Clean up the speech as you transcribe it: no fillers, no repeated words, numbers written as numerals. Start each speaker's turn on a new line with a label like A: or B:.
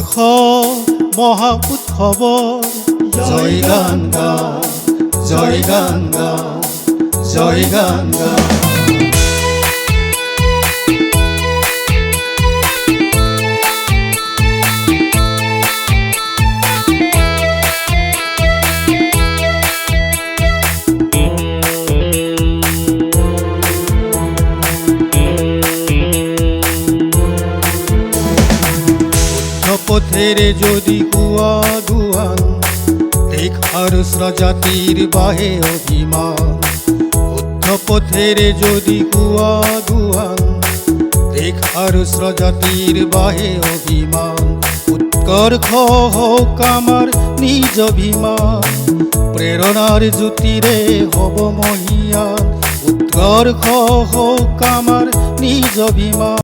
A: উৎকৰ্ষ মহা উৎসৱৰ জয় গান গাওঁ, জয় গান গাওঁ, জয় গান গাওঁ। পথেরে যদি কুয়া দুয়ান দেখ আর স্রজাতির বাহে অভিমান। শুদ্ধ পথেরে যদি কুয়া দুয়ান দেখ আর স্রজাতির বাহে অভিমান। উৎকর্ষ হোক আমার নিজ অভিমান, প্রেরণার জ্যোতিরে হব মহিয়ান। উৎকর্ষ হোক আমার নিজ অভিমান।